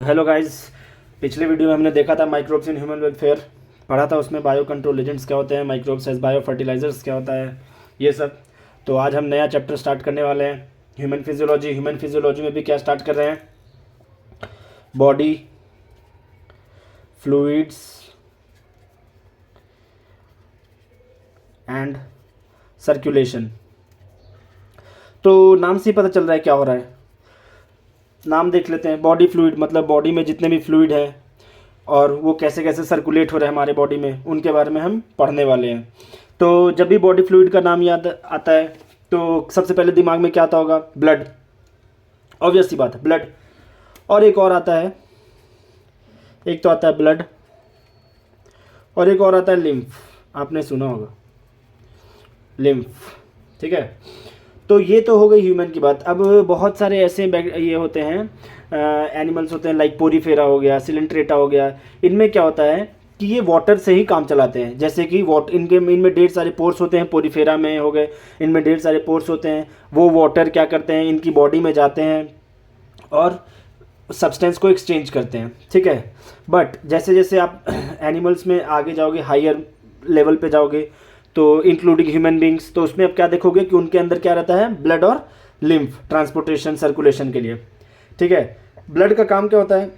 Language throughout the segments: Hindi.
हेलो गाइस, पिछले वीडियो में हमने देखा था माइक्रोब्स इन ह्यूमन वेलफेयर, पढ़ा था उसमें बायो कंट्रोल एजेंट्स क्या होते हैं, माइक्रोब्स एज बायो फर्टिलाइजर्स क्या होता है, ये सब। तो आज हम नया चैप्टर स्टार्ट करने वाले हैं, ह्यूमन फिजियोलॉजी। ह्यूमन फिजियोलॉजी में भी क्या स्टार्ट कर रहे हैं, बॉडी फ्लूइड्स एंड सर्कुलेशन। तो नाम से ही पता चल रहा है क्या हो रहा है। नाम देख लेते हैं। बॉडी फ्लूइड मतलब बॉडी में जितने भी फ्लूइड हैं और वो कैसे कैसे सर्कुलेट हो रहे हैं हमारे बॉडी में, उनके बारे में हम पढ़ने वाले हैं। तो जब भी बॉडी फ्लूइड का नाम याद आता है तो सबसे पहले दिमाग में क्या आता होगा, ब्लड। ऑब्वियस सी बात है, ब्लड। और एक और आता है, एक तो आता है ब्लड और एक और आता है लिम्फ। आपने सुना होगा लिम्फ, ठीक है। तो ये तो हो गई ह्यूमन की बात। अब बहुत सारे ऐसे ये होते हैं, एनिमल्स होते हैं, लाइक पोरीफेरा हो गया, सिलेंट्रेटा हो गया। इनमें क्या होता है कि ये वाटर से ही काम चलाते हैं। जैसे कि इनमें ढेर सारे पोर्स होते हैं, पोरीफेरा में हो गए, इनमें ढेर सारे पोर्स होते हैं। वो वाटर क्या करते हैं, इनकी बॉडी में जाते हैं और सब्सटेंस को एक्सचेंज करते हैं, ठीक है। बट जैसे जैसे आप एनिमल्स में आगे जाओगे, हायर लेवल पे जाओगे, तो इंक्लूडिंग ह्यूमन बींग्स, तो उसमें अब क्या देखोगे कि उनके अंदर क्या रहता है, ब्लड और लिम्फ, ट्रांसपोर्टेशन सर्कुलेशन के लिए, ठीक है। ब्लड का काम क्या होता है,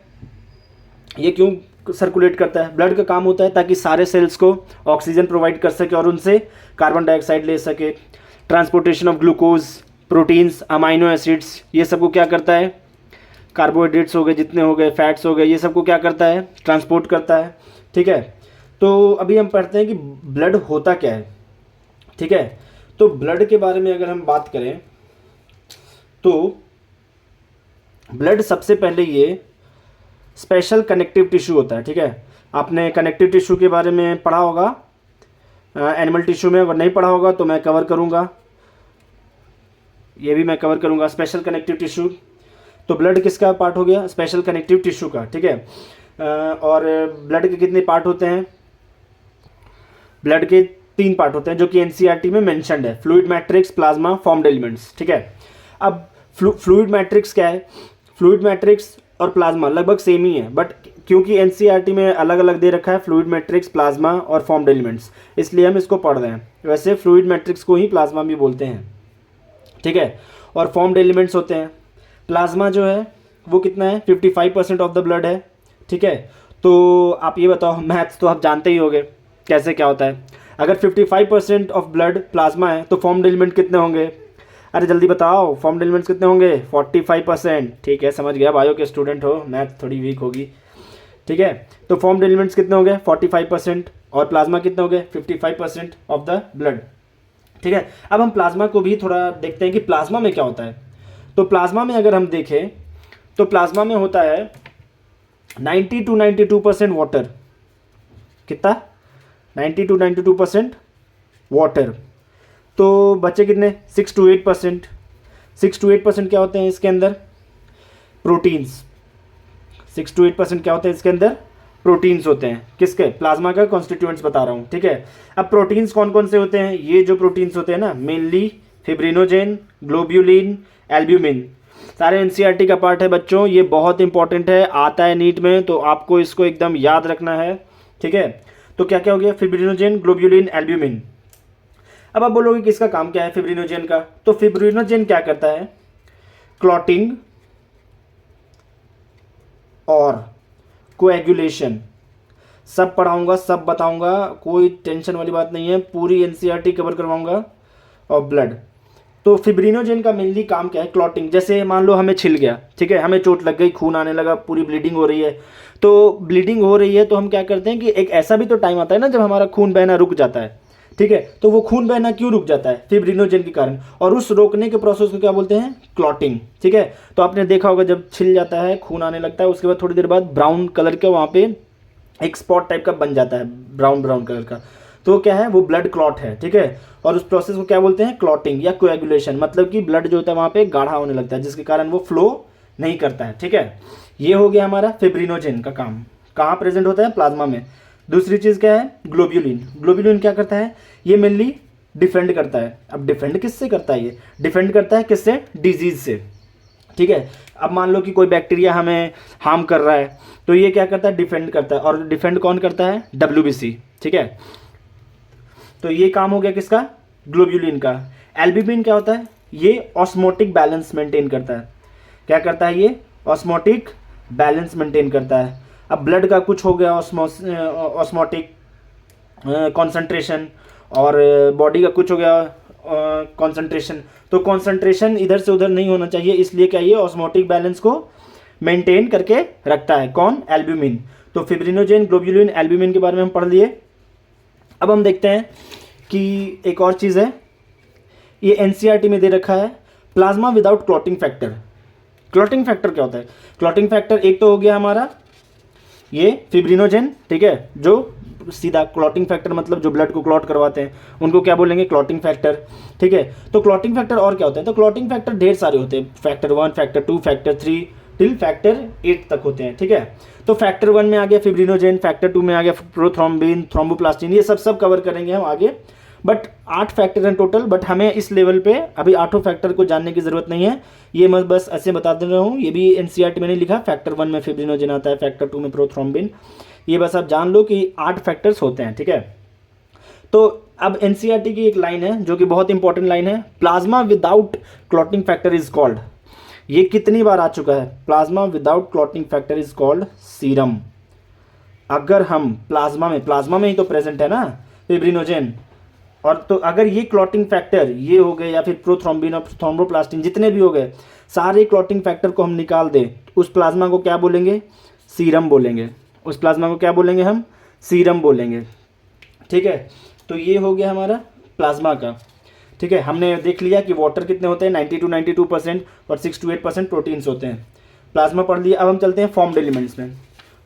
ये क्यों सर्कुलेट करता है? ब्लड का काम होता है ताकि सारे सेल्स को ऑक्सीजन प्रोवाइड कर सके और उनसे कार्बन डाइऑक्साइड ले सके। Transportation of glucose, proteins, amino acids, ये सबको क्या करता है, कार्बोहाइड्रेट्स हो गए, जितने हो गए, फैट्स हो गए, ये सबको क्या करता है, ट्रांसपोर्ट करता है, ठीक है। तो अभी हम पढ़ते हैं कि ब्लड होता क्या है, ठीक है। तो ब्लड के बारे में अगर हम बात करें तो ब्लड सबसे पहले ये स्पेशल कनेक्टिव टिश्यू होता है, ठीक है। आपने कनेक्टिव टिश्यू के बारे में पढ़ा होगा एनिमल टिश्यू में, अगर नहीं पढ़ा होगा तो मैं कवर करूँगा, ये भी मैं कवर करूँगा, स्पेशल कनेक्टिव टिश्यू। तो ब्लड किसका पार्ट हो गया, स्पेशल कनेक्टिव टिश्यू का, ठीक है। और ब्लड के कितने पार्ट होते हैं, ब्लड के 3 पार्ट होते हैं जो कि एनसीईआरटी में मेंशन्ड है, fluid matrix, plasma, formed elements, ठीक है। अब फ्लूइड मैट्रिक्स क्या है, फ्लूइड मैट्रिक्स और प्लाज्मा लगभग सेम ही है, बट क्योंकि एनसीईआरटी में अलग अलग दे रखा है फ्लूइड मैट्रिक्स, प्लाज्मा और फॉर्म्ड एलिमेंट्स, इसलिए हम इसको पढ़ रहे हैं। वैसे फ्लूइड मैट्रिक्स को ही प्लाज्मा भी बोलते हैं, ठीक है। और फॉर्म्ड एलिमेंट्स होते हैं, प्लाज्मा जो है वो कितना है, 55% ऑफ द ब्लड है, ठीक है। तो आप ये बताओ, मैथ्स तो आप जानते ही होंगे कैसे क्या होता है। अगर 55% ऑफ ब्लड प्लाज्मा है तो फॉर्म्ड एलिमेंट कितने होंगे, अरे जल्दी बताओ, फॉर्म्ड एलिमेंट्स कितने होंगे, 45%, ठीक है। समझ गया, बायो के स्टूडेंट हो, मैथ थोड़ी वीक होगी, ठीक है। तो फॉर्म्ड एलिमेंट्स कितने होंगे, 45%, और प्लाज्मा कितने होंगे, 55% ऑफ द ब्लड, ठीक है। अब हम प्लाज्मा को भी थोड़ा देखते हैं कि प्लाज्मा में क्या होता है। तो प्लाज्मा में अगर हम देखें तो प्लाज्मा में होता है 90 to 92% वाटर, कितना, 90 to 92% वाटर। तो बच्चे कितने, 6 to 8%। 6 to 8% क्या होते हैं इसके अंदर, प्रोटीन्स। 6 to 8% क्या होते हैं इसके अंदर, प्रोटीन्स होते हैं। किसके, प्लाज्मा का कॉन्स्टिट्यूएंट्स बता रहा हूँ, ठीक है। अब प्रोटीन्स कौन कौन से होते हैं, ये जो प्रोटीन्स होते हैं ना, मेनली फिब्रिनोजेन, ग्लोब्यूलिन, एल्ब्यूमिन, सारे एनसीईआरटी का पार्ट है बच्चों। ये बहुत इंपॉर्टेंट है, आता है नीट में, तो आपको इसको एकदम याद रखना है, ठीक है। तो क्या क्या हो गया, फिब्रिनोजेन, ग्लोब्यूलिन, एल्ब्यूमिन। अब आप बोलोगे कि इसका काम क्या है फिब्रिनोजेन का, तो फिब्रिनोजेन क्या करता है, क्लॉटिंग और कोएगुलेशन। सब पढ़ाऊंगा, सब बताऊंगा, कोई टेंशन वाली बात नहीं है, पूरी एनसीईआरटी कवर करवाऊंगा। और ब्लड, तो फिब्रिनोजेन का मेनली काम क्या है, क्लॉटिंग। जैसे मान लो हमें छिल गया, ठीक है, हमें चोट लग गई, खून आने लगा, पूरी ब्लीडिंग हो रही है। तो ब्लीडिंग हो रही है तो हम क्या करते हैं कि एक ऐसा भी तो टाइम आता है ना जब हमारा खून बहना रुक जाता है, ठीक है। तो वो खून बहना क्यों रुक जाता है, फिब्रिनोजेन के कारण, और उस रोकने के प्रोसेस को क्या बोलते हैं, क्लॉटिंग, ठीक है। तो आपने देखा होगा जब छिल जाता है, खून आने लगता है, उसके बाद थोड़ी देर बाद ब्राउन कलर का वहाँ पे एक स्पॉट टाइप का बन जाता है, ब्राउन ब्राउन कलर का, तो क्या है, वो ब्लड क्लॉट है, ठीक है। और उस प्रोसेस को क्या बोलते हैं, क्लॉटिंग या कोएगुलेशन, मतलब कि ब्लड जो होता है वहाँ पे गाढ़ा होने लगता है, जिसके कारण वो फ्लो नहीं करता है, ठीक है। ये हो गया हमारा फिब्रिनोजेन का काम, कहाँ प्रेजेंट होता है, प्लाज्मा में। दूसरी चीज़ क्या है, ग्लोब्यूलिन। ग्लोब्यूलिन क्या करता है, ये मेनली डिफेंड करता है। अब डिफेंड किससे करता है, ये डिफेंड करता है किससे, डिजीज से, ठीक है। अब मान लो कि कोई बैक्टीरिया हमें हार्म कर रहा है, तो ये क्या करता है, डिफेंड करता है। और डिफेंड कौन करता है, WBC, ठीक है। तो ये काम हो गया किसका, ग्लोब्यूलिन का। एल्ब्यूमिन क्या होता है, ये ऑस्मोटिक बैलेंस मेंटेन करता है। क्या करता है, ये ऑस्मोटिक बैलेंस मेंटेन करता है। अब ब्लड का कुछ हो गया ऑस्मोटिक कॉन्सेंट्रेशन, और बॉडी का कुछ हो गया कॉन्सेंट्रेशन, तो कॉन्सेंट्रेशन इधर से उधर नहीं होना चाहिए, इसलिए क्या ये ऑस्मोटिक बैलेंस को मेंटेन करके रखता है। कौन, एल्ब्यूमिन। तो फिब्रिनोजेन, ग्लोब्यूलिन, एल्ब्यूमिन के बारे में हम पढ़ लिए। अब हम देखते हैं कि एक और चीज़ है, ये NCERT में दे रखा है, plasma without clotting factor. Clotting factor क्या होता है, क्लॉटिंग फैक्टर एक तो हो गया हमारा ये फिब्रिनोजेन, ठीक है, जो सीधा क्लॉटिंग फैक्टर मतलब जो ब्लड को क्लॉट करवाते हैं उनको क्या बोलेंगे, क्लॉटिंग फैक्टर, ठीक है। तो क्लॉटिंग फैक्टर और क्या होता है, तो क्लॉटिंग फैक्टर ढेर सारे होते हैं, factor 1, factor 2, factor 3 till factor 8 तक होते हैं, ठीक है। तो फैक्टर 1 में आ गया फिब्रिनोजेन, फैक्टर 2 में आ गया प्रोथ्रोम्बिन, थ्रोम्बोप्लास्टिन, ये सब कवर करेंगे हम आगे। बट 8 फैक्टर हैं टोटल, बट हमें इस लेवल पे अभी 8 फैक्टर को जानने की जरूरत नहीं है, ये मैं बस ऐसे बता दे रहा हूँ। ये भी NCERT में नहीं लिखा, फैक्टर 1 में फिब्रिनोजेन आता है, फैक्टर 2 में प्रोथ्रोम्बिन, ये बस आप जान लो कि 8 फैक्टर्स होते हैं, ठीक है। तो अब NCERT की एक लाइन है जो कि बहुत इंपॉर्टेंट लाइन है, plasma without clotting factor is called, ये कितनी बार आ चुका है, plasma without clotting factor is called serum. अगर हम प्लाज्मा में ही तो प्रेजेंट है ना फिब्रिनोजेन, और तो अगर ये क्लॉटिंग फैक्टर ये हो गए या फिर प्रोथ्रोम्बिन और थ्रोम्बोप्लास्टिन जितने भी हो गए, सारे क्लॉटिंग फैक्टर को हम निकाल दें, उस प्लाज्मा को क्या बोलेंगे, सीरम बोलेंगे। उस प्लाज्मा को क्या बोलेंगे हम, सीरम बोलेंगे, ठीक है। तो ये हो गया हमारा प्लाज्मा का, ठीक है। हमने देख लिया कि वाटर कितने होते हैं, 90 to 92% और 6 to 8% प्रोटीन्स होते हैं। प्लाज्मा पढ़ लिया। अब हम चलते हैं फॉर्म्ड एलिमेंट्स में।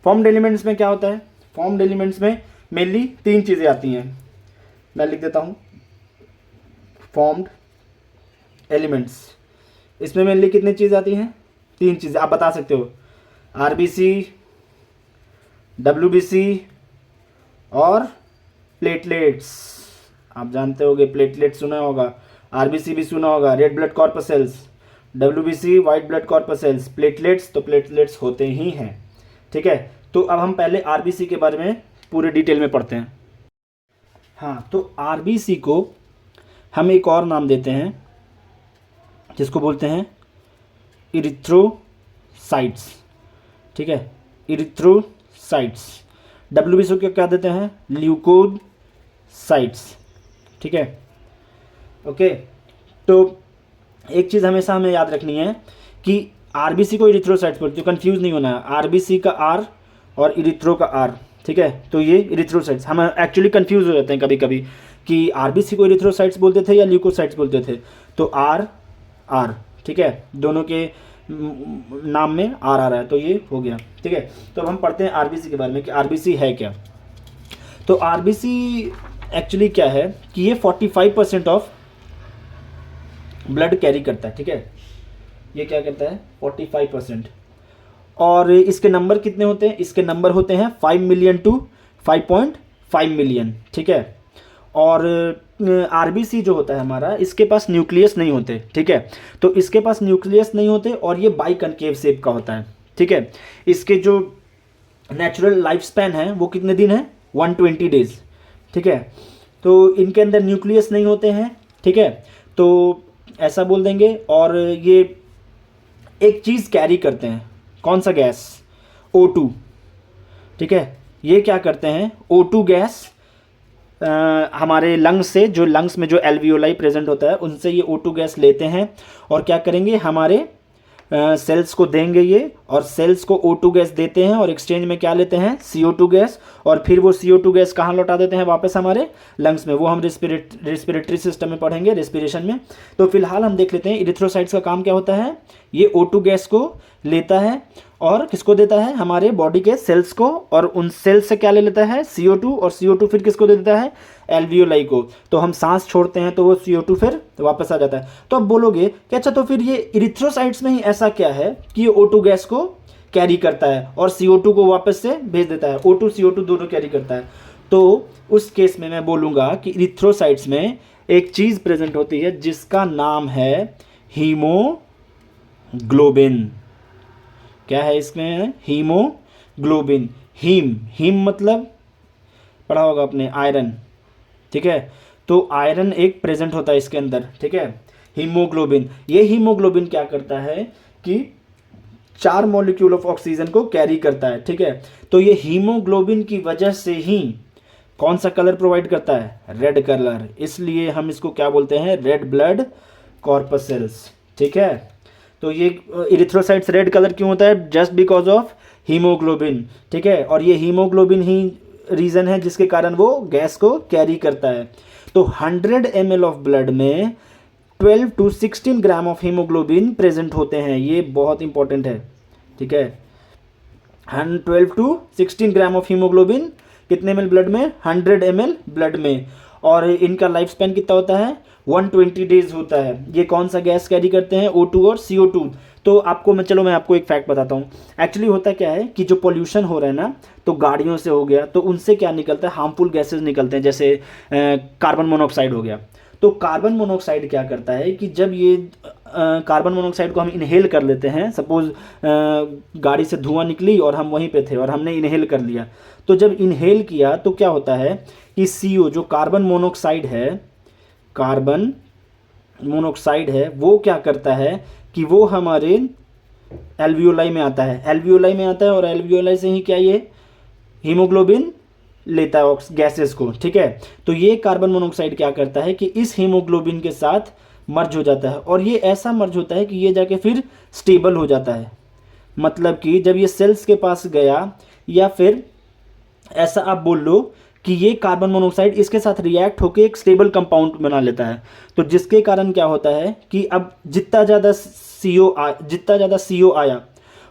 फॉर्म्ड एलिमेंट्स में क्या होता है, फॉर्म्ड एलिमेंट्स में मेनली 3 चीज़ें आती हैं, मैं लिख देता हूँ। फॉर्म्ड एलिमेंट्स, इसमें मेनली कितनी चीज़ आती हैं, 3 चीज़ें। आप बता सकते हो, RBC, WBC और प्लेटलेट्स। आप जानते होगे, प्लेटलेट सुना होगा, RBC भी सुना होगा, red blood corpuscles, WBC white blood corpuscles, platelets तो प्लेटलेट्स होते ही हैं, ठीक है। तो अब हम पहले RBC के बारे में पूरे डिटेल में पढ़ते हैं। हाँ, तो RBC को हम एक और नाम देते हैं जिसको बोलते हैं इरिथ्रोसाइट्स, ठीक है, इरिथ्रोसाइट्स। WBC को क्या देते हैं, ल्यूकोसाइट्स, ठीक है, ओके। तो एक चीज़ हमेशा हमें याद रखनी है कि RBC को इरिथ्रोसाइट्स बोलते हैं, कंफ्यूज नहीं होना है, RBC का R और इरिथ्रो का R, ठीक है। तो ये इरिथ्रोसाइट्स, हम एक्चुअली कंफ्यूज हो जाते हैं कभी कभी कि RBC को इरिथ्रोसाइट्स बोलते थे या ल्यूकोसाइट्स बोलते थे। तो R, ठीक है, दोनों के नाम में R आ रहा है, तो ये हो गया, ठीक है। तो अब हम पढ़ते हैं RBC के बारे में कि RBC है क्या। तो RBC एक्चुअली क्या है कि ये 45% ऑफ ब्लड कैरी करता है, ठीक है। ये क्या करता है, 45%। और इसके नंबर कितने होते हैं, इसके नंबर होते हैं 5 मिलियन टू 5.5 मिलियन, ठीक है। और RBC जो होता है हमारा, इसके पास न्यूक्लियस नहीं होते, ठीक है। तो इसके पास न्यूक्लियस नहीं होते और ये बाइकनकेव शेप का होता है, ठीक है। इसके जो नेचुरल लाइफ स्पैन है वो कितने दिन है, 120 डेज, ठीक है। तो इनके अंदर न्यूक्लियस नहीं होते हैं, ठीक है, तो ऐसा बोल देंगे। और ये एक चीज़ कैरी करते हैं, कौन सा गैस, O2, ठीक है। ये क्या करते हैं, O2 गैस हमारे लंग्स से, जो लंग्स में जो एल्वियोलाई प्रेजेंट होता है उनसे ये O2 गैस लेते हैं और क्या करेंगे, हमारे सेल्स को देंगे ये, और सेल्स को O2 गैस देते हैं और एक्सचेंज में क्या लेते हैं, CO2 गैस। और फिर वो CO2 गैस कहाँ लौटा देते हैं, वापस हमारे लंग्स में। वो हम रेस्पिरेटरी सिस्टम में पढ़ेंगे, रेस्पिरेशन में। तो फिलहाल हम देख लेते हैं इरिथ्रोसाइट्स का काम क्या होता है। ये O2 गैस को लेता है और किसको देता है, हमारे बॉडी के सेल्स को, और उन सेल्स से क्या ले लेता है, CO2, और CO2 फिर किसको दे देता है, एल्वियोलाई को। तो हम सांस छोड़ते हैं तो वो CO2 फिर वापस आ जाता है। तो अब बोलोगे कि अच्छा, तो फिर ये इरिथ्रोसाइट्स में ही ऐसा क्या है कि ये O2 गैस को कैरी करता है और CO2 को वापस से भेज देता है, O2 CO2 दोनों कैरी करता है। तो उस केस में मैं बोलूँगा कि इरिथ्रोसाइट्स में एक चीज़ प्रेजेंट होती है जिसका नाम है ग्लोबिन। क्या है इसमें? हीमोग्लोबिन। हीम मतलब पढ़ा होगा आपने, आयरन। ठीक है, तो आयरन एक प्रेजेंट होता है इसके अंदर। ठीक है, हीमोग्लोबिन। ये हीमोग्लोबिन क्या करता है कि 4 मॉलिक्यूल ऑफ ऑक्सीजन को कैरी करता है। ठीक है, तो ये हीमोग्लोबिन की वजह से ही कौन सा कलर प्रोवाइड करता है? Red colour. इसलिए हम इसको क्या बोलते हैं? Red blood corpuscles. ठीक है, तो ये इरिथ्रोसाइट्स रेड कलर क्यों होता है? Just because of haemoglobin. ठीक है, और ये हीमोग्लोबिन ही रीज़न है जिसके कारण वो गैस को कैरी करता है। तो 100 ml ऑफ ब्लड में 12 to 16 gram of haemoglobin present होते हैं। ये बहुत इंपॉर्टेंट है। ठीक है, 12 to 16 ग्राम ऑफ हीमोग्लोबिन कितने ml ब्लड में? 100 ml ब्लड में। और इनका लाइफ स्पैन कितना होता है? 120 डेज होता है। ये कौन सा गैस कैरी करते हैं? O2 और CO2। तो आपको मैं आपको एक फैक्ट बताता हूँ। एक्चुअली होता क्या है कि जो पोल्यूशन हो रहा है ना, तो गाड़ियों से हो गया, तो उनसे क्या निकलता है? हार्मफुल गैसेस निकलते हैं, जैसे कार्बन मोनोऑक्साइड हो गया। तो कार्बन मोनोऑक्साइड क्या करता है कि जब ये कार्बन मोनोऑक्साइड को हम इनहेल कर लेते हैं, सपोज गाड़ी से धुआं निकली और हम वहीं पे थे और हमने इनहेल कर लिया, तो जब इनहेल किया तो क्या होता है कि CO जो कार्बन मोनोऑक्साइड है वो क्या करता है कि वो हमारे एल्वियोलाई में आता है। और एल्वियोलाई से ही क्या ये हीमोग्लोबिन लेता है गैसेस को। ठीक है, तो ये कार्बन मोनोऑक्साइड क्या करता है कि इस हीमोग्लोबिन के साथ मर्ज हो जाता है, और ये ऐसा मर्ज होता है कि ये जाके फिर स्टेबल हो जाता है। मतलब कि जब ये सेल्स के पास गया, या फिर ऐसा आप बोल लो कि ये कार्बन मोनोऑक्साइड इसके साथ रिएक्ट होकर एक स्टेबल कंपाउंड बना लेता है। तो जिसके कारण क्या होता है कि अब जितना ज़्यादा CO आया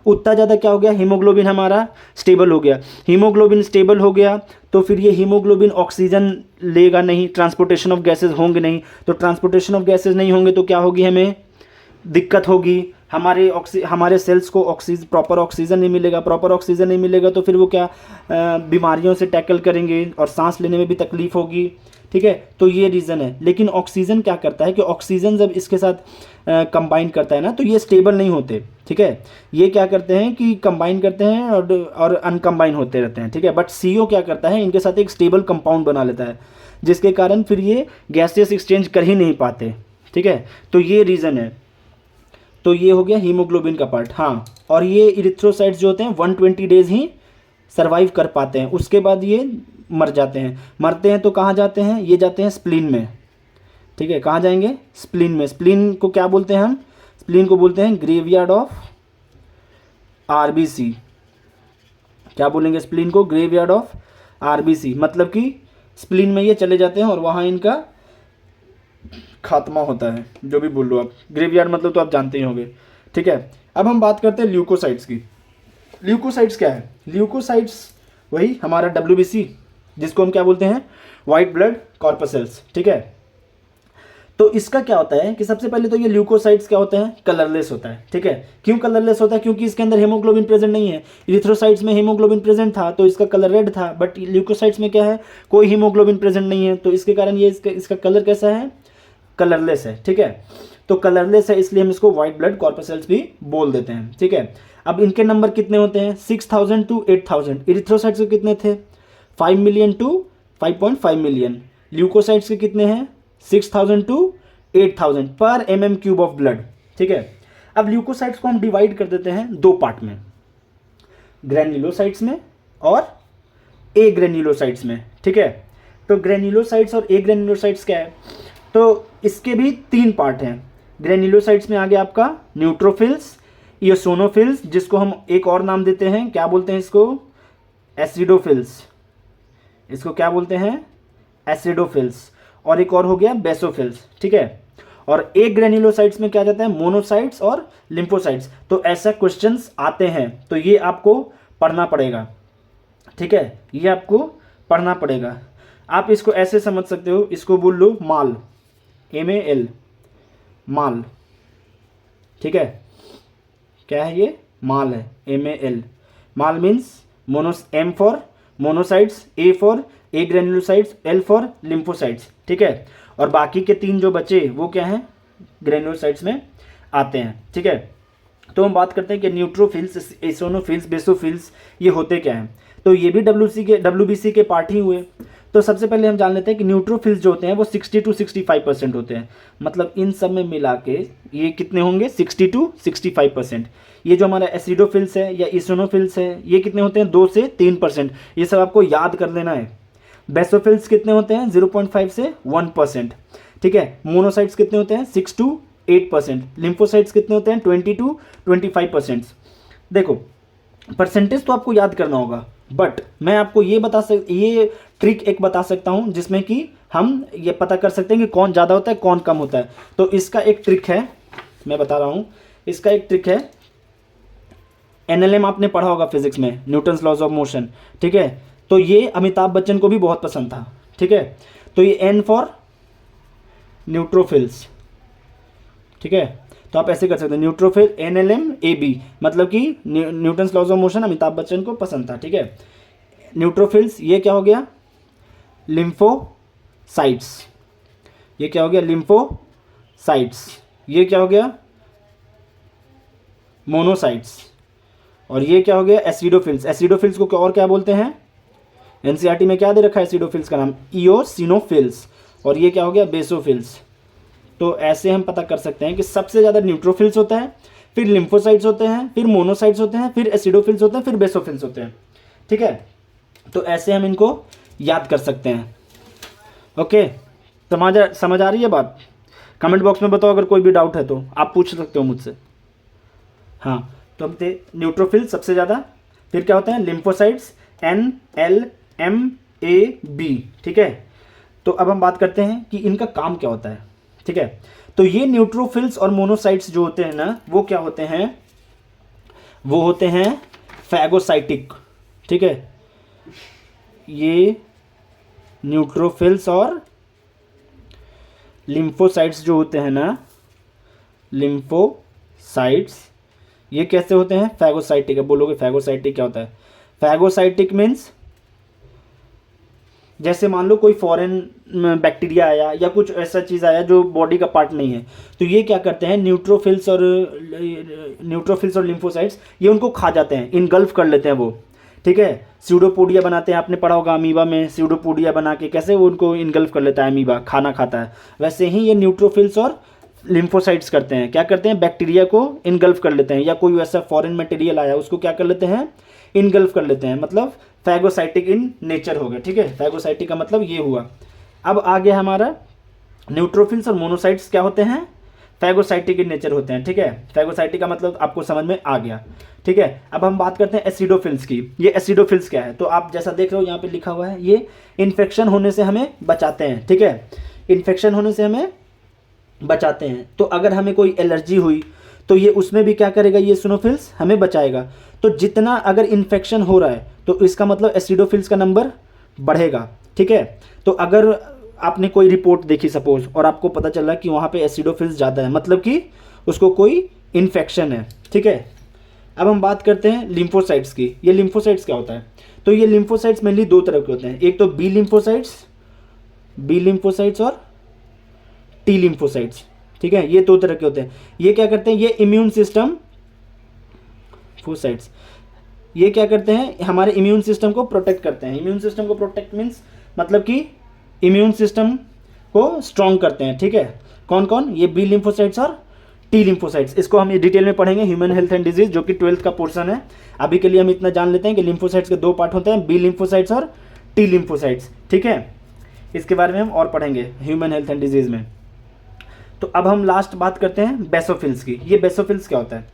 उतना ज़्यादा क्या हो गया? हीमोग्लोबिन हमारा स्टेबल हो गया। हीमोग्लोबिन स्टेबल हो गया तो फिर ये हीमोग्लोबिन ऑक्सीजन लेगा नहीं, ट्रांसपोर्टेशन ऑफ गैसेस होंगे नहीं। तो ट्रांसपोर्टेशन ऑफ गैसेस नहीं होंगे तो क्या होगी? हमें दिक्कत होगी। हमारे सेल्स को प्रॉपर ऑक्सीजन नहीं मिलेगा तो फिर वो क्या बीमारियों से टैकल करेंगे और सांस लेने में भी तकलीफ होगी। ठीक है, तो ये रीज़न है। लेकिन ऑक्सीजन क्या करता है कि ऑक्सीजन जब इसके साथ कंबाइन करता है ना, तो ये स्टेबल नहीं होते। ठीक है, ये क्या करते हैं कि कंबाइन करते हैं और अनकम्बाइन होते रहते हैं। ठीक है, बट CO क्या करता है? इनके साथ एक स्टेबल कंपाउंड बना लेता है, जिसके कारण फिर ये गैसेस एक्सचेंज कर ही नहीं पाते। ठीक है, तो ये रीज़न है। तो ये हो गया हीमोग्लोबिन का पार्ट। हाँ, और ये इरिथ्रोसाइट्स जो होते हैं 120 डेज ही सर्वाइव कर पाते हैं, उसके बाद ये मरते हैं तो कहाँ जाते हैं? ये जाते हैं स्प्लीन में। ठीक है, कहाँ जाएंगे? स्प्लीन में। स्प्लीन को क्या बोलते हैं हम? स्प्लीन को बोलते हैं ग्रेवयार्ड ऑफ RBC। क्या बोलेंगे स्प्लीन को? Graveyard of RBC। मतलब कि स्प्लीन में ये चले जाते हैं और वहाँ इनका खात्मा होता है। जो भी बोल लो आप, ग्रेवयार्ड मतलब तो आप जानते ही होंगे। ठीक है, अब हम बात करते हैं ल्यूकोसाइट्स की। ल्यूकोसाइट्स क्या है? ल्यूकोसाइट्स वही हमारा WBC, जिसको हम क्या बोलते हैं? White blood corpuscles. ठीक है, तो इसका क्या होता है कि सबसे पहले तो ये ल्यूकोसाइट्स क्या होता है? कलरलेस होता है। ठीक है, क्यों कलरलेस होता है? क्योंकि इसके अंदर हीमोग्लोबिन प्रेजेंट नहीं है। इरिथ्रोसाइट्स में हीमोग्लोबिन प्रेजेंट था तो इसका कलर रेड था, बट ल्यूकोसाइट्स में क्या है? कोई हीमोग्लोबिन प्रेजेंट नहीं है, तो इसके कारण ये इसका कलर कैसा है? कलरलेस है। ठीक है, तो कलरलेस है इसलिए हम इसको व्हाइट ब्लड कॉर्पसेल्स भी बोल देते हैं। ठीक है, अब इनके नंबर कितने होते हैं? 6000 to 8000। इरिथ्रोसाइट्स के कितने थे? 5 मिलियन to 5.5 मिलियन। ल्यूकोसाइट्स के कितने हैं? 6000 to 8000 पर mm³ ऑफ ब्लड। ठीक है, अब ल्यूकोसाइट्स को हम डिवाइड कर देते हैं 2 पार्ट में, ग्रेन्युलोसाइट्स में और ए ग्रेन्युलोसाइट्स में। ठीक है, तो ग्रेन्युलोसाइट्स और ए ग्रेन्युलोसाइट्स क्या है? तो इसके भी 3 पार्ट हैं। ग्रेन्युलोसाइट्स में आ गया आपका न्यूट्रोफिल्स, इयोसोनोफिल्स, जिसको हम एक और नाम देते हैं, क्या बोलते हैं इसको? एसिडोफिल्स। इसको क्या बोलते हैं? एसिडोफिल्स। और एक और हो गया बेसोफिल्स। ठीक है, और एक ग्रेन्युलोसाइट्स में क्या जाता है? मोनोसाइट्स और लिम्फोसाइट्स। तो ऐसा क्वेश्चंस आते हैं तो ये आपको पढ़ना पड़ेगा। ठीक है, ये आपको पढ़ना पड़ेगा। आप इसको ऐसे समझ सकते हो, इसको बोल लो माल, MAL, माल। ठीक है, क्या है ये? माल है, MAL। माल means M for monocytes, A for A granulocytes, L for lymphocytes. ठीक है, और बाकी के 3 जो बचे वो क्या हैं? ग्रेन्युलोसाइट्स में आते हैं। ठीक है, तो हम बात करते हैं कि न्यूट्रोफिल्स, एसिनोफिल्स, बेसोफिल्स ये होते क्या हैं। तो ये भी WBC के पार्ट ही हुए। तो सबसे पहले हम जान लेते हैं कि न्यूट्रोफिल्स जो होते हैं वो 60 to 65% होते हैं। मतलब इन सब में मिला के ये कितने होंगे, 60 to 65%। ये जो हमारा एसिडोफिल्स है या इसिनोफिल्स है ये कितने होते हैं, 2 से 3%। ये सब आपको याद कर लेना है। बेसोफिल्स कितने होते हैं, 0.5 से 1%। ठीक है। मोनोसाइट्स कितने होते हैं, 6 to 8%। लिम्फोसाइट्स कितने होते हैं, 20 to 25%। देखो परसेंटेज तो आपको याद करना होगा, बट मैं आपको ये ट्रिक एक बता सकता हूं जिसमें कि हम ये पता कर सकते हैं कि कौन ज़्यादा होता है कौन कम होता है। तो इसका एक ट्रिक है, मैं बता रहा हूं, इसका एक ट्रिक है। NLM आपने पढ़ा होगा फिजिक्स में, न्यूटन्स लॉज ऑफ मोशन। ठीक है। तो ये अमिताभ बच्चन को भी बहुत पसंद था। ठीक है। तो ये N फॉर न्यूट्रोफिल्स। ठीक है। तो आप ऐसे कर सकते हैं, न्यूट्रोफिल NLM AB, मतलब कि Newton's laws of motion Amitabh Bachchan को पसंद था। ठीक है। न्यूट्रोफिल्स ये क्या हो गया, लिम्फोसाइट्स। ये क्या हो गया, लिम्फोसाइट्स। ये क्या हो गया, मोनोसाइट्स। और ये क्या हो गया, एसिडोफिल्स। एसिडोफिल्स को और क्या बोलते हैं, NCERT में क्या दे रखा है एसिडोफिल्स का नाम, इओसिनोफिल्स। और ये क्या हो गया, बेसोफिल्स। तो ऐसे हम पता कर सकते हैं कि सबसे ज़्यादा न्यूट्रोफिल्स होता है, फिर लिम्फोसाइट्स होते हैं, फिर मोनोसाइट्स होते हैं, फिर एसिडोफिल्स होते हैं, फिर बेसोफिल्स होते हैं। ठीक है। तो ऐसे हम इनको याद कर सकते हैं। ओके, समझ आ रही है बात। कमेंट बॉक्स में बताओ अगर कोई भी डाउट है तो आप पूछ सकते हो मुझसे। हाँ, तो हम थे न्यूट्रोफिल सबसे ज़्यादा, फिर क्या होता है लिम्फोसाइट्स NLMAB। ठीक है। तो अब हम बात करते हैं कि इनका काम क्या होता है। ठीक है। तो ये न्यूट्रोफिल्स और मोनोसाइट्स जो होते हैं ना, वो क्या होते हैं, वो होते हैं फैगोसाइटिक। ठीक है। ये न्यूट्रोफिल्स और लिम्फोसाइट्स जो होते हैं ना, लिम्फोसाइट्स, ये कैसे होते हैं, फैगोसाइटिक। अब बोलोगे फैगोसाइटिक क्या होता है। फैगोसाइटिक मीन्स जैसे मान लो कोई फॉरेन बैक्टीरिया आया या कुछ ऐसा चीज़ आया जो बॉडी का पार्ट नहीं है, तो ये क्या करते हैं, न्यूट्रोफिल्स और लिम्फोसाइट्स ये उनको खा जाते हैं, इनगल्फ कर लेते हैं वो। ठीक है। स्यूडोपोडिया बनाते हैं, आपने पढ़ा होगा अमीबा में, स्यूडोपोडिया बना के कैसे वो उनको इनगल्फ कर लेता है, अमीबा खाना खाता है। वैसे ही ये न्यूट्रोफिल्स और लिम्फोसाइट्स करते हैं, क्या करते हैं, बैक्टीरिया को इनगल्फ कर लेते हैं, या कोई वैसा फॉरेन मटेरियल आया उसको क्या कर लेते हैं, इनगल्फ कर लेते हैं। मतलब फैगोसाइटिक इन नेचर हो गया। ठीक है। फैगोसाइटिक का मतलब ये हुआ। अब आ गया हमारा न्यूट्रोफिल्स और मोनोसाइट्स क्या होते हैं, फैगोसाइटिक इन नेचर होते हैं। ठीक है। फैगोसाइटिक का मतलब आपको समझ में आ गया। ठीक है। अब हम बात करते हैं एसिडोफिल्स की। ये एसिडोफिल्स क्या है, तो आप जैसा देख रहे हो यहाँ पे लिखा हुआ है, ये इन्फेक्शन होने से हमें बचाते हैं। ठीक है। इन्फेक्शन होने से हमें बचाते हैं। तो अगर हमें कोई एलर्जी हुई तो ये उसमें भी क्या करेगा, ये एसिडोफिल्स हमें बचाएगा। तो जितना अगर इन्फेक्शन हो रहा है तो इसका मतलब एसिडोफिल्स का नंबर बढ़ेगा। ठीक है। तो अगर आपने कोई रिपोर्ट देखी सपोज और आपको पता चला कि वहाँ पे एसिडोफिल्स ज़्यादा है, मतलब कि उसको कोई इन्फेक्शन है। ठीक है। अब हम बात करते हैं लिम्फोसाइट्स की। ये लिम्फोसाइट्स क्या होता है, तो ये लिम्फोसाइट्स मेनली दो तरह के होते हैं, एक तो बी लिम्फोसाइट्स और टी लिम्फोसाइट्स। ठीक है। ये दो तरह के होते हैं। ये क्या करते हैं, ये इम्यून सिस्टम फोसाइट्स, ये क्या करते हैं, हमारे इम्यून सिस्टम को प्रोटेक्ट करते हैं। इम्यून सिस्टम को प्रोटेक्ट मीन्स मतलब कि इम्यून सिस्टम को स्ट्रॉन्ग करते हैं। ठीक है। कौन कौन, ये बी लिम्फोसाइट्स और टी लिम्फोसाइट्स। इसको हम डिटेल में पढ़ेंगे ह्यूमन हेल्थ एंड डिजीज, जो कि 12th का पोर्शन है। अभी के लिए हम इतना जान लेते हैं कि लिम्फोसाइट्स के दो पार्ट होते हैं, बी लिम्फोसाइट्स और टी लिम्फोसाइट्स। ठीक है। इसके बारे में हम और पढ़ेंगे ह्यूमन हेल्थ एंड डिजीज में। तो अब हम लास्ट बात करते हैं बेसोफिल्स की। ये बेसोफिल्स क्या होता है,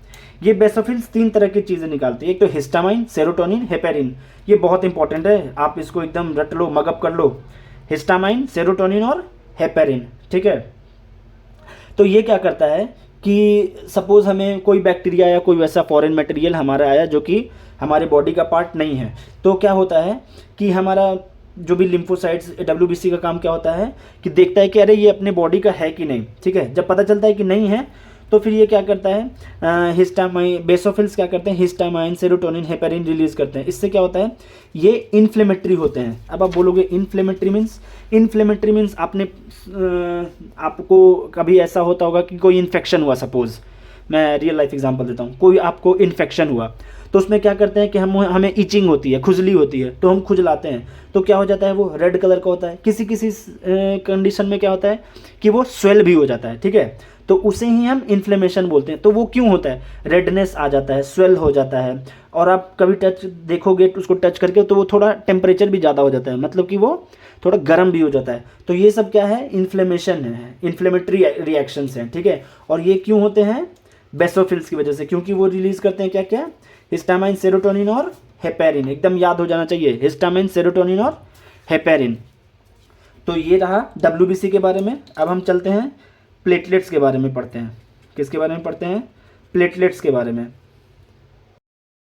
ये बेसोफिल्स 3 तरह की चीज़ें निकालते हैं। एक तो हिस्टामाइन, सेरोटोनिन, हेपेरिन। ये बहुत इंपॉर्टेंट है, आप इसको एकदम रट लो, मगअप कर लो। हिस्टामाइन, सेरोटोनिन और हेपेरिन। ठीक है। तो ये क्या करता है कि सपोज हमें कोई बैक्टीरिया या कोई वैसा फॉरेन मटेरियल हमारा आया जो कि हमारे बॉडी का पार्ट नहीं है, तो क्या होता है कि हमारा जो भी लिम्फोसाइट्स, WBC का काम क्या होता है कि देखता है कि अरे ये अपने बॉडी का है कि नहीं। ठीक है। जब पता चलता है कि नहीं है तो फिर ये क्या करता है, हिस्टामाइन, बेसोफिल्स क्या करते हैं, हिस्टामाइन, सेरोटोनिन, हेपेरिन रिलीज करते हैं। इससे क्या होता है, ये इन्फ्लेमेटरी होते हैं। अब आप बोलोगे इन्फ्लेमेटरी मीन्स आपको कभी ऐसा होता होगा कि कोई इन्फेक्शन हुआ सपोज, मैं रियल लाइफ एग्जांपल देता हूँ। कोई आपको इन्फेक्शन हुआ तो उसमें क्या करते हैं कि हमें इचिंग होती है, खुजली होती है, तो हम खुजलाते हैं, तो क्या हो जाता है, वो रेड कलर का होता है। किसी किसी कंडीशन में क्या होता है कि वो स्वेल भी हो जाता है, ठीक है, तो उसे ही हम इन्फ्लेमेशन बोलते हैं। तो वो क्यों होता है, रेडनेस आ जाता है, स्वेल हो जाता है, और आप कभी टच देखोगे उसको टच करके तो वो थोड़ा टेम्परेचर भी ज़्यादा हो जाता है, मतलब कि वो थोड़ा गर्म भी हो जाता है। तो ये सब क्या है, इन्फ्लेमेशन है, इन्फ्लेमेटरी रिएक्शंस हैं, ठीक है। और ये क्यों होते हैं, बेसोफिल्स की वजह से, क्योंकि वो रिलीज करते हैं क्या क्या, हिस्टामाइन, सेरोटोनिन और हेपेरिन। एकदम याद हो जाना चाहिए, हिस्टामाइन, सेरोटोनिन और हेपेरिन। तो ये रहा WBC के बारे में। अब हम चलते हैं प्लेटलेट्स के बारे में पढ़ते हैं। किसके बारे में पढ़ते हैं, प्लेटलेट्स के बारे में।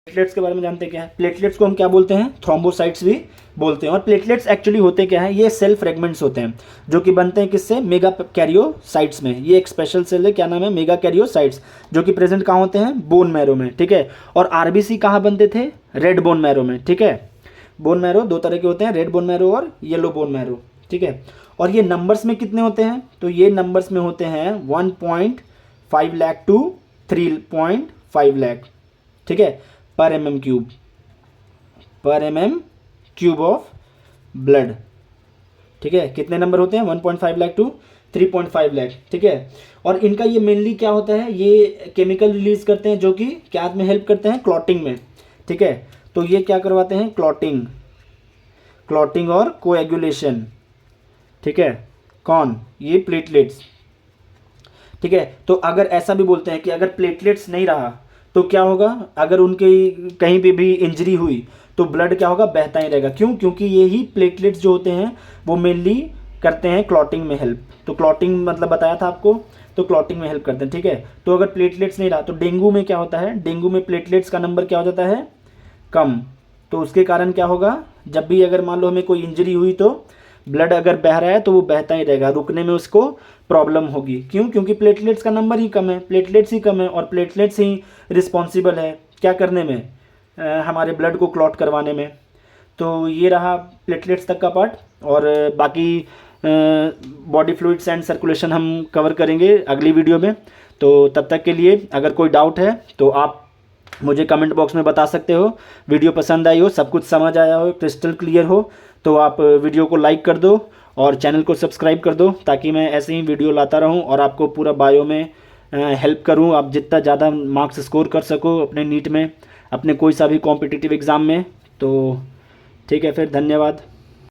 प्लेटलेट्स के बारे में जानते हैं क्या है, प्लेटलेट्स को हम क्या बोलते हैं, थ्रोम्बोसाइट्स भी बोलते हैं। और प्लेटलेट्स एक्चुअली होते क्या है, ये सेल फ्रेगमेंट्स होते हैं जो कि बनते हैं किससे, मेगा कैरियोसाइट्स में। ये एक स्पेशल सेल है, क्या नाम है, मेगा कैरियोसाइट्स, जो कि प्रेजेंट कहाँ होते हैं, बोन मैरो में, ठीक है। और RBC कहाँ बनते थे, रेड बोन मैरो में, ठीक है। बोन मैरो दो तरह के होते हैं, रेड बोन मैरो और येलो बोन मैरो, ठीक है। और ये नंबर्स में कितने होते हैं, तो ये नंबर्स में होते हैं 1.5 लाख टू 3.5 लाख, ठीक है, पर mm क्यूब ऑफ ब्लड, ठीक है। कितने नंबर होते हैं, 1.5 लाख टू 3.5 लाख, ठीक है। और इनका ये मेनली क्या होता है, ये केमिकल रिलीज करते हैं जो कि क्या में हेल्प करते हैं, क्लॉटिंग में, ठीक है। तो ये क्या करवाते हैं, क्लॉटिंग और कोएगुलेशन, ठीक है। कौन, ये प्लेटलेट्स, ठीक है। तो अगर ऐसा भी बोलते हैं कि अगर प्लेटलेट्स नहीं रहा तो क्या होगा, अगर उनके कहीं पे भी इंजरी हुई तो ब्लड क्या होगा, बहता ही रहेगा। क्यों, क्योंकि ये ही प्लेटलेट्स जो होते हैं वो मेनली करते हैं क्लॉटिंग में हेल्प। तो क्लॉटिंग मतलब बताया था आपको, तो क्लॉटिंग में हेल्प करते हैं, ठीक है। तो अगर प्लेटलेट्स नहीं रहा तो डेंगू में क्या होता है, डेंगू में प्लेटलेट्स का नंबर क्या हो जाता है, कम। तो उसके कारण क्या होगा, जब भी अगर मान लो हमें कोई इंजरी हुई तो ब्लड अगर बह रहा है तो वो बहता ही रहेगा, रुकने में उसको प्रॉब्लम होगी। क्यों, क्योंकि प्लेटलेट्स का नंबर ही कम है, प्लेटलेट्स ही कम है, और प्लेटलेट्स ही रिस्पॉन्सिबल है क्या करने में, हमारे ब्लड को क्लॉट करवाने में। तो ये रहा प्लेटलेट्स तक का पार्ट। और बाकी बॉडी फ्लूइड्स एंड सर्कुलेशन हम कवर करेंगे अगली वीडियो में। तो तब तक के लिए अगर कोई डाउट है तो आप मुझे कमेंट बॉक्स में बता सकते हो। वीडियो पसंद आई हो, सब कुछ समझ आया हो, क्रिस्टल क्लियर हो, तो आप वीडियो को लाइक कर दो और चैनल को सब्सक्राइब कर दो, ताकि मैं ऐसे ही वीडियो लाता रहूं और आपको पूरा बायो में हेल्प करूं। आप जितना ज़्यादा मार्क्स स्कोर कर सको अपने नीट में, अपने कोई सा भी कॉम्पिटिटिव एग्ज़ाम में। तो ठीक है, फिर धन्यवाद।